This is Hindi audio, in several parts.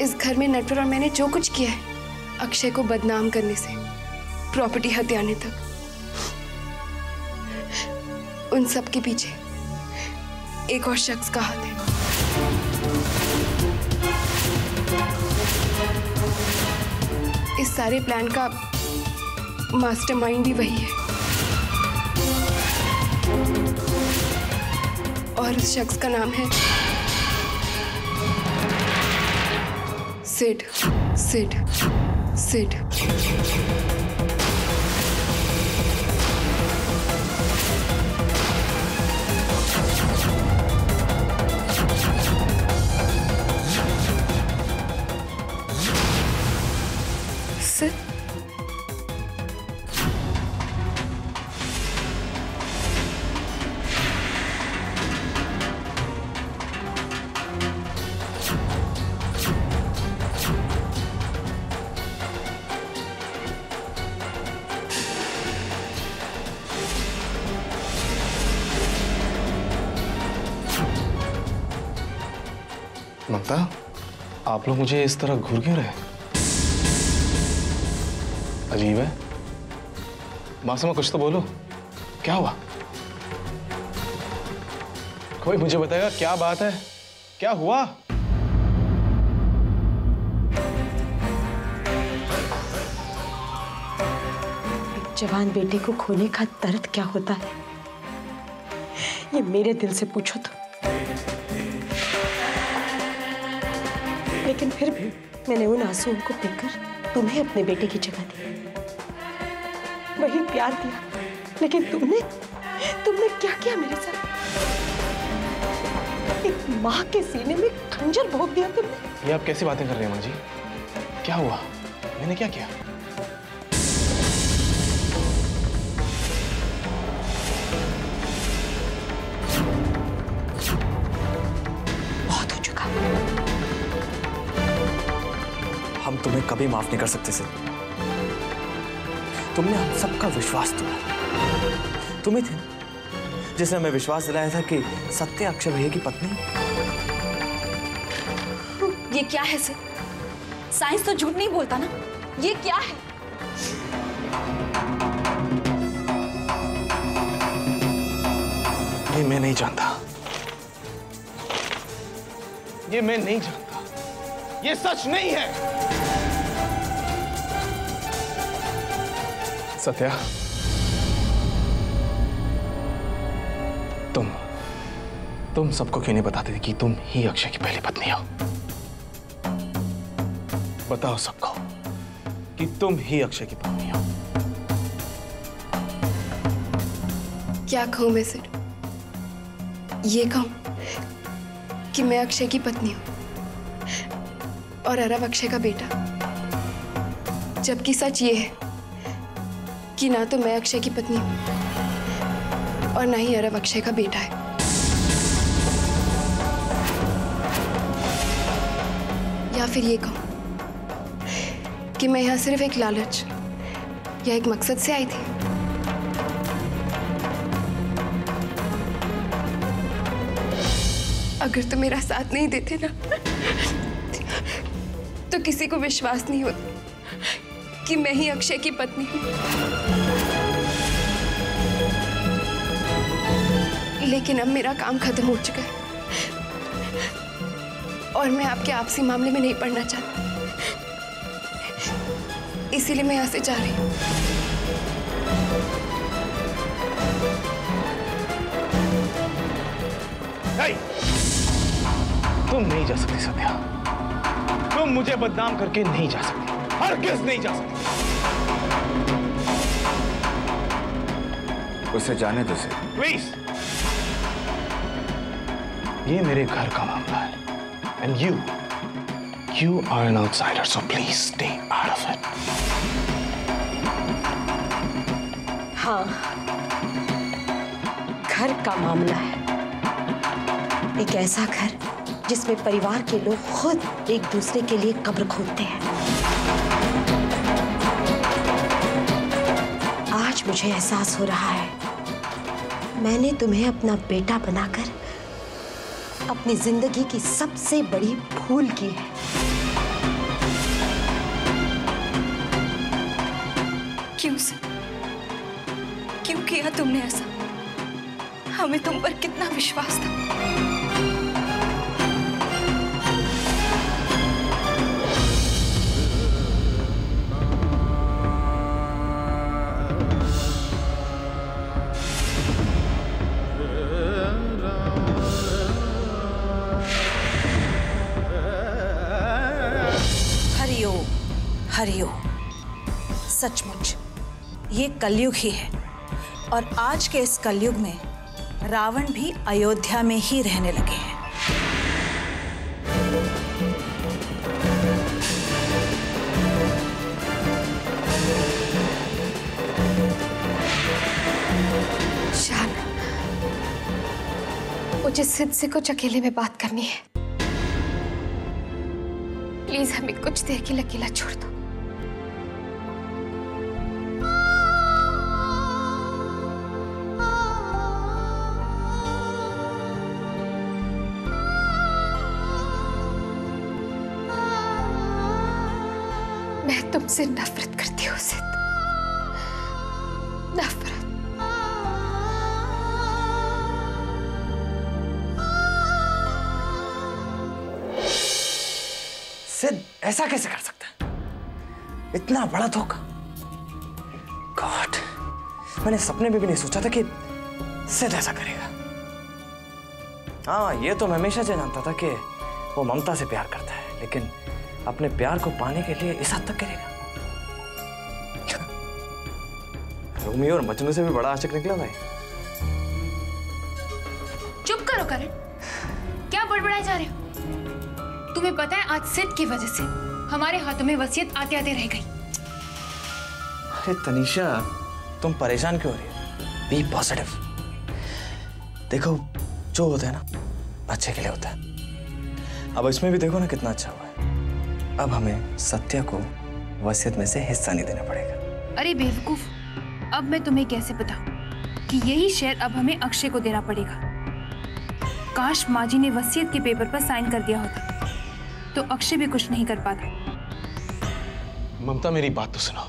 इस घर में नटवर और मैंने जो कुछ किया है, अक्षय को बदनाम करने से प्रॉपर्टी हथियाने तक, उन सब के पीछे एक और शख्स का हाथ है। इस सारे प्लान का मास्टरमाइंड भी वही है और उस शख्स का नाम है सिड। सिड सिड सिड। ममता, आप लोग मुझे इस तरह घूर क्यों रहे? अजीब है। मासूमा, कुछ तो बोलो, क्या हुआ? कोई मुझे बताएगा क्या बात है, क्या हुआ? जवान बेटे को खोने का दर्द क्या होता है, ये मेरे दिल से पूछो तो। लेकिन फिर भी मैंने उन आंसुओं को पीकर तुम्हें अपने बेटे की जगह दी, वही प्यार दिया। लेकिन तुमने क्या किया मेरे साथ? एक माँ के सीने में खंजर भोंक दिया तुमने। ये आप कैसी बातें कर रहे हैं माँ जी? क्या हुआ? मैंने क्या किया? बहुत हो चुका। हम तुम्हें कभी माफ नहीं कर सकते सिद्ध। तुमने हम सबका विश्वास तोड़ा। तुम्हें थे जिसने हमें विश्वास दिलाया था कि सत्या अक्षय भैया की पत्नी। ये क्या है सिद्ध? साइंस तो झूठ नहीं बोलता ना। ये क्या है? ये मैं नहीं जानता। ये मैं नहीं जानता। ये सच नहीं है। सत्या, तुम सबको क्यों नहीं बताते थे कि तुम ही अक्षय की पहली पत्नी हो? बताओ सबको कि तुम ही अक्षय की पत्नी हो। क्या कहूं मैं सिर्फ ये कहूं कि मैं अक्षय की पत्नी हूं और अरब अक्षय का बेटा, जबकि सच ये है कि ना तो मैं अक्षय की पत्नी हूं और ना ही अरब अक्षय का बेटा है। या फिर ये कहूं कि मैं यहां सिर्फ एक लालच या एक मकसद से आई थी। अगर तुम मेरा साथ नहीं देते ना, तो किसी को विश्वास नहीं होता कि मैं ही अक्षय की पत्नी हूं। लेकिन अब मेरा काम खत्म हो चुका है और मैं आपके आपसी मामले में नहीं पड़ना चाहती, इसीलिए मैं यहां से जा रही हूं। तुम नहीं जा सकती सत्या। तुम मुझे बदनाम करके नहीं जा सकती। हरगिज़ नहीं जा सकती। उसे जाने दो से। प्लीज। ये मेरे घर का मामला है and you are an outsider, so please stay out of it. हाँ, घर का मामला है। एक ऐसा घर जिसमें परिवार के लोग खुद एक दूसरे के लिए कब्र खोदते हैं। आज मुझे एहसास हो रहा है, मैंने तुम्हें अपना बेटा बनाकर अपनी जिंदगी की सबसे बड़ी भूल की है। क्यों से? क्यों किया तुमने ऐसा? हमें तुम पर कितना विश्वास था। हरिओम, हरिओम। सचमुच ये कलयुग ही है, और आज के इस कलयुग में रावण भी अयोध्या में ही रहने लगे हैं। शान, मुझे सिद्ध से कुछ अकेले में बात करनी है। प्लीज हमें कुछ देर के लिए अकेला छोड़ दो। मैं तुमसे नफरत करती हूँ सिद्ध, नफरत। सिद्ध ऐसा कैसे कर सकता है? इतना बड़ा धोखा। गॉड, मैंने सपने में भी नहीं सोचा था कि सिद्ध ऐसा करेगा। हाँ, ये तो मैं हमेशा से जानता था कि वो ममता से प्यार करता है, लेकिन अपने प्यार को पाने के लिए इस हद तक करेगा। रोमियो और मजनू से भी बड़ा आशिक निकला भाई। चुप करो करण, क्या बड़बड़ाए जा रहे हो? तुम्हें पता है आज सिद्ध की वजह से हमारे हाथों में वसीयत आते आते रह गई। अरे तनीषा, तुम परेशान क्यों हो रही हो? Be positive. देखो, जो होता है ना अच्छे के लिए होता है। अब इसमें भी देखो ना कितना अच्छा हुआ है। अब हमें सत्या को वसीयत में से हिस्सा नहीं देना पड़ेगा। अरे बेवकूफ, अब मैं तुम्हें कैसे बताऊं कि यही शेयर अब हमें अक्षय को देना पड़ेगा। काश माँ जी ने वसीयत के पेपर पर साइन कर दिया होता तो अक्षय भी कुछ नहीं कर पाता। ममता, मेरी बात तो सुनो।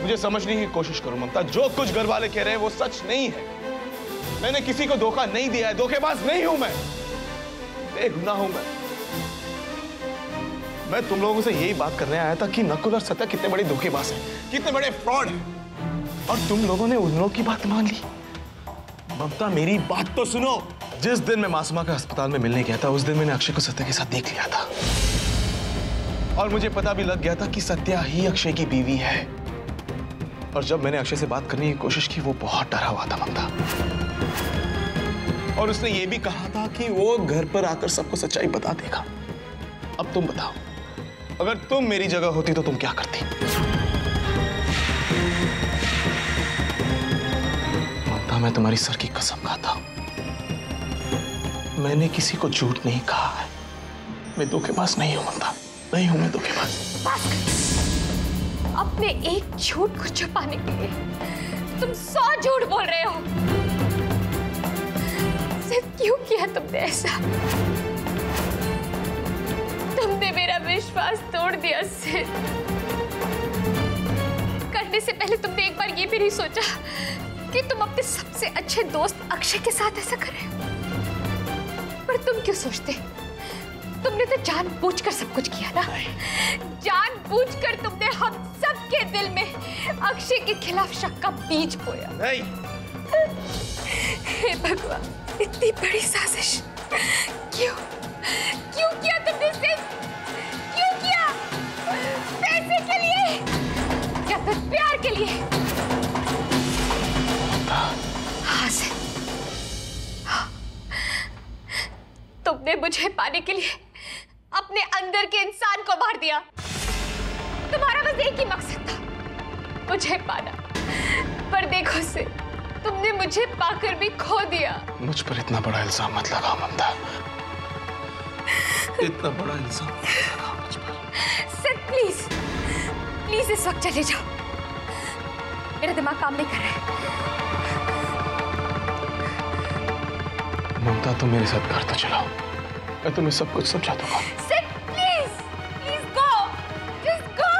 मुझे समझने की कोशिश करो ममता। जो कुछ घर वाले कह रहे हैं वो सच नहीं है। मैंने किसी को धोखा नहीं दिया है, धोखेबाज नहीं हूं मैं, बेगुनाह हूं मैं तुम लोगों से यही बात करने आया था कि नकुल और सत्या कितने बड़े धोखेबाज हैं, कितने बड़े फ्रॉड हैं, और तुम लोगों ने उन लोगों की बात मान ली। ममता, मेरी बात तो सुनो। जिस दिन मैं मासूमा का अस्पताल में मिलने गया था, उस दिन मैंने अक्षय को सत्या के साथ देख लिया था, और मुझे पता भी लग गया था कि सत्या ही अक्षय की बीवी है। और जब मैंने अक्षय से बात करने की कोशिश की, वो बहुत डरा हुआ था ममता, और उसने ये भी कहा था कि वो घर पर आकर सबको सच्चाई बता देगा। अब तुम बताओ, अगर तुम मेरी जगह होती तो तुम क्या करती? ममता, मैं तुम्हारी सर की कसम खाता हूं, मैंने किसी को झूठ नहीं कहा है। मैं धोखेबाज नहीं हूं ममता, नहीं हूं मैं धोखेबाज। अपने एक झूठ को छुपाने के लिए तुम 100 झूठ बोल रहे हो। सिर्फ क्यों किया तुमने ऐसा? तुमने मेरा विश्वास तोड़ दिया सिर्फ। करने से पहले तुमने एक बार ये भी नहीं सोचा कि तुम अपने सबसे अच्छे दोस्त अक्षय के साथ ऐसा कर रहे हो। पर तुम क्यों सोचते? तुमने तो जानबूझकर सब कुछ किया ना। जानबूझकर तुमने हम सबके दिल में अक्षय के खिलाफ शक का बीज बोया। नहीं। हे भगवान, इतनी बड़ी साजिश क्यों किया तुमने सिर्फ? क्यों किया? पैसे के लिए या फिर प्यार के लिए? हाँ से तुमने मुझे पाने के लिए अपने अंदर के इंसान को मार दिया। तुम्हारा बस एक ही मकसद था, मुझे पाना। पर देखो से तुमने मुझे पाकर भी खो दिया। मुझ पर इतना बड़ा इल्जाम मत लगाओ ममता, इतना बड़ा इल्जाम मत लगाओ मुझ पर। सर प्लीज प्लीज इस वक्त चले जाओ, मेरा दिमाग काम नहीं कर रहा है। ममता, तुम मेरे साथ घर तो चलाओ, मैं तुम्हें सब कुछ समझा दूंगा। Sir please please go, just go.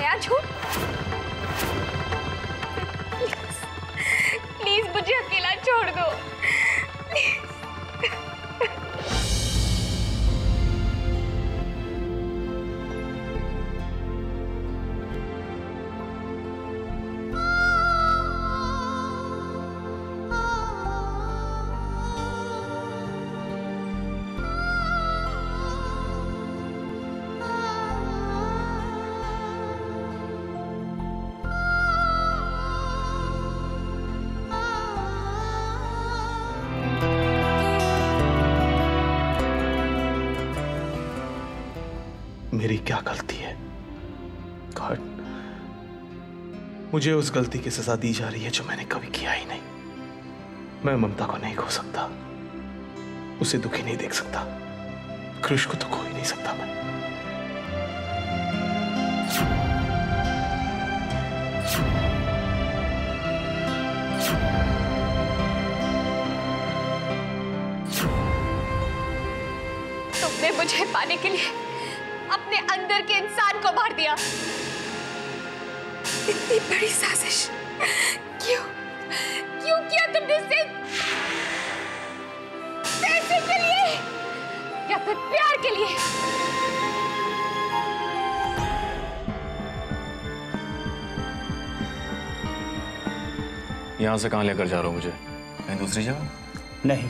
नया झूठ। प्लीज मुझे अकेला छोड़ दो। मेरी क्या गलती है गॉड? मुझे उस गलती की सजा दी जा रही है जो मैंने कभी किया ही नहीं। मैं ममता को नहीं खो सकता, उसे दुखी नहीं देख सकता, कृष को तो खो ही नहीं सकता मैं। तुमने मुझे पाने के लिए अपने अंदर के इंसान को मार दिया। इतनी बड़ी साजिश क्यों किया तुमने? सिर्फ पैसे के लिए या फिर प्यार के लिए? यहां से कहां लेकर जा रहे हो मुझे? कहीं दूसरी जगह? नहीं,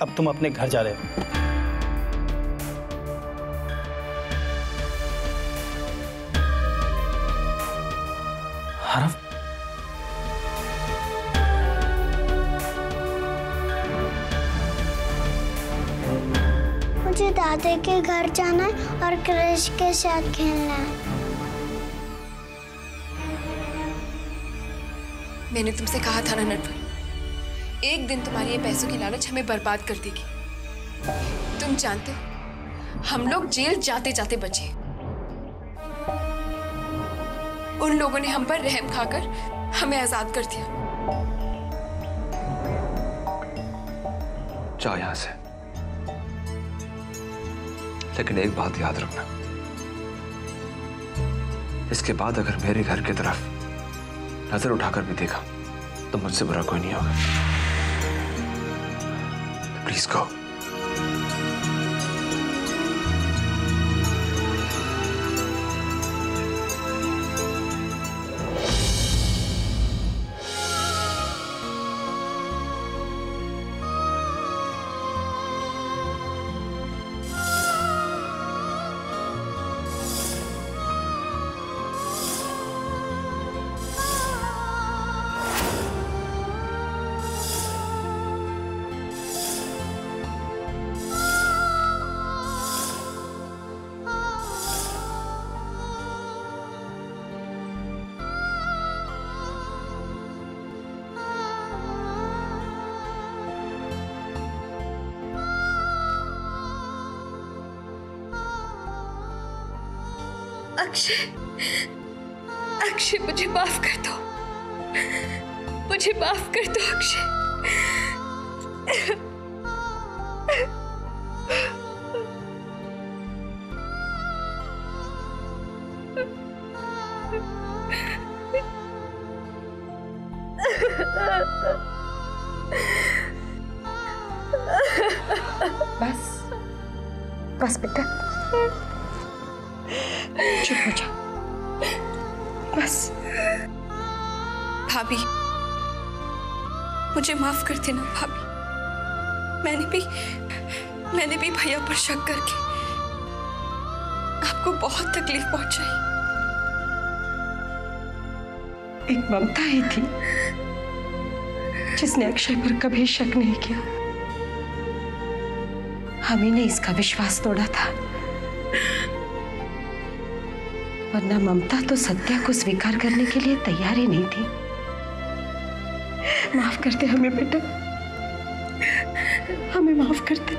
अब तुम अपने घर जा रहे हो। हरफ, मुझे दादी के घर जाना है और कृष के साथ खेलना है। मैंने तुमसे कहा था ना नटवर, एक दिन तुम्हारी ये पैसों की लालच हमें बर्बाद कर देगी। तुम जानते हो हम लोग जेल जाते जाते बचे। उन लोगों ने हम पर रहम खाकर हमें आजाद कर दिया। जाओ यहां से, लेकिन एक बात याद रखना, इसके बाद अगर मेरे घर की तरफ नजर उठाकर भी देखा तो मुझसे बुरा कोई नहीं होगा। Please go. अक्षय मुझे माफ कर दो, मुझे माफ कर दो अक्षय। बस बेटा, चुप हो जा, बस। भाभी मुझे माफ कर देना भाभी। मैंने भी भैया पर शक करके आपको बहुत तकलीफ पहुंचाई। एक ममता ही थी जिसने अक्षय पर कभी शक नहीं किया। हमी ने इसका विश्वास तोड़ा था, वरना ममता तो सत्या को स्वीकार करने के लिए तैयार ही नहीं थी। माफ कर दे हमें बेटा, हमें माफ कर दे।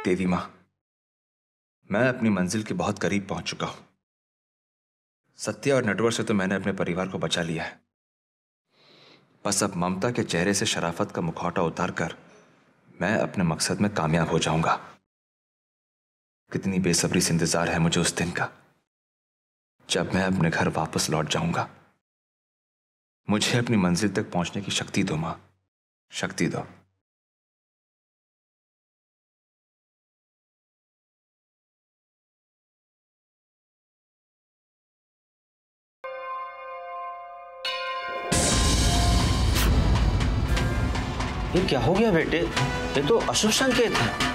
देवी मां, मैं अपनी मंजिल के बहुत करीब पहुंच चुका हूं। सत्या और नटवर से तो मैंने अपने परिवार को बचा लिया है। बस अब ममता के चेहरे से शराफत का मुखौटा उतारकर मैं अपने मकसद में कामयाब हो जाऊंगा। कितनी बेसब्री से इंतजार है मुझे उस दिन का, जब मैं अपने घर वापस लौट जाऊंगा। मुझे अपनी मंजिल तक पहुंचने की शक्ति दो मां, शक्ति दो। ये क्या हो गया बेटे? ये तो अशुभ संकेत है।